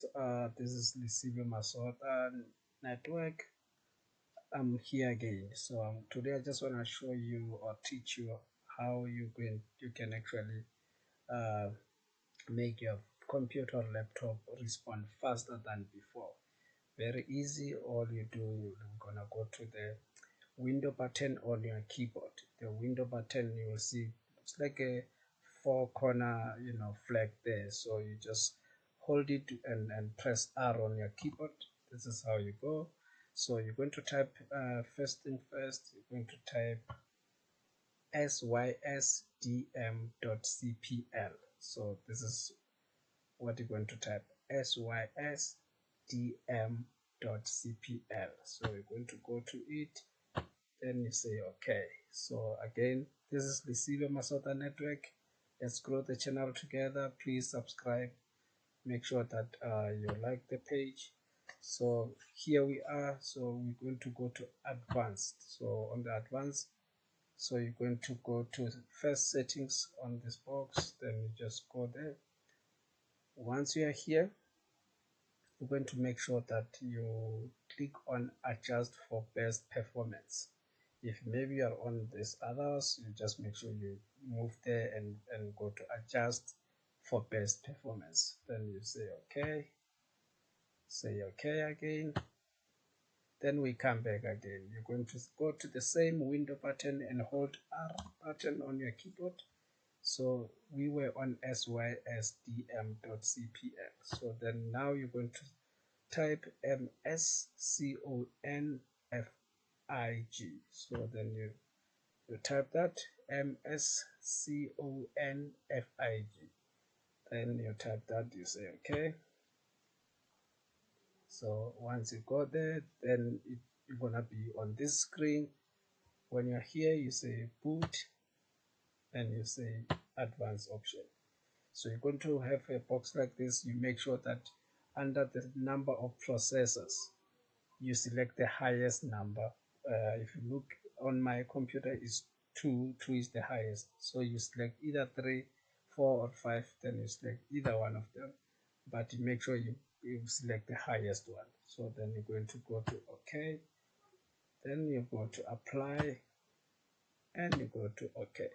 This is Lisibe Masota Network. I'm here again. Today I just want to show you or teach you how you can actually uh, make your computer or laptop respond faster than before. Very easy. All you do, you're gonna go to the window button on your keyboard. The window button you will see it's like a four corner flag there. So you just hold it and press R on your keyboard. This is how you go. So you're going to type first thing first, you're going to type sysdm.cpl. So this is what you're going to type, sysdm.cpl. So you're going to go to it, then you say okay. So again, this is the Lisibe Masota Network. Let's grow the channel together. Please subscribe, make sure that you like the page. So here we are. So we're going to go to advanced. So on the advanced, so you're going to go to first settings on this box, then you just go there. Once you are here, you're going to make sure that you click on adjust for best performance. If maybe you are on this others, you just make sure you move there and go to adjust for best performance. Then you say okay again. Then we come back again. You're going to go to the same window button and hold R button on your keyboard. So we were on sysdm.cpl. So then now you're going to type msconfig. So then you type that msconfig. Then you type that, you say okay. So once you go there, then you're gonna be on this screen. When you're here, you say boot and you say advanced option. So you're going to have a box like this. You make sure that under the number of processors, you select the highest number. If you look on my computer, is 2 is the highest. So you select either 3, 4 or 5, then you select either one of them, but you make sure you select the highest one. So then you're going to go to OK, then you go to apply and you go to OK.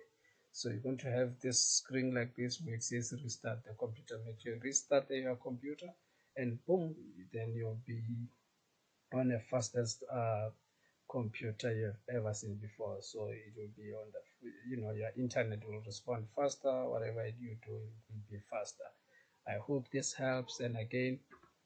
So you're going to have this screen like this where it says restart the computer. Make sure you restart your computer and boom, then you'll be on the fastest computer you've ever seen before. So it will be on the, your internet will respond faster. Whatever you do, it will be faster. I hope this helps. And again,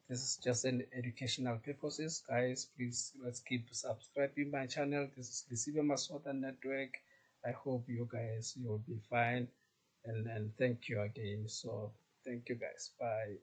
this is just an educational purposes, guys. Please let's keep subscribing my channel. This is Lisibe Masota Network. I hope you guys you'll be fine, and thank you again. So thank you guys. Bye.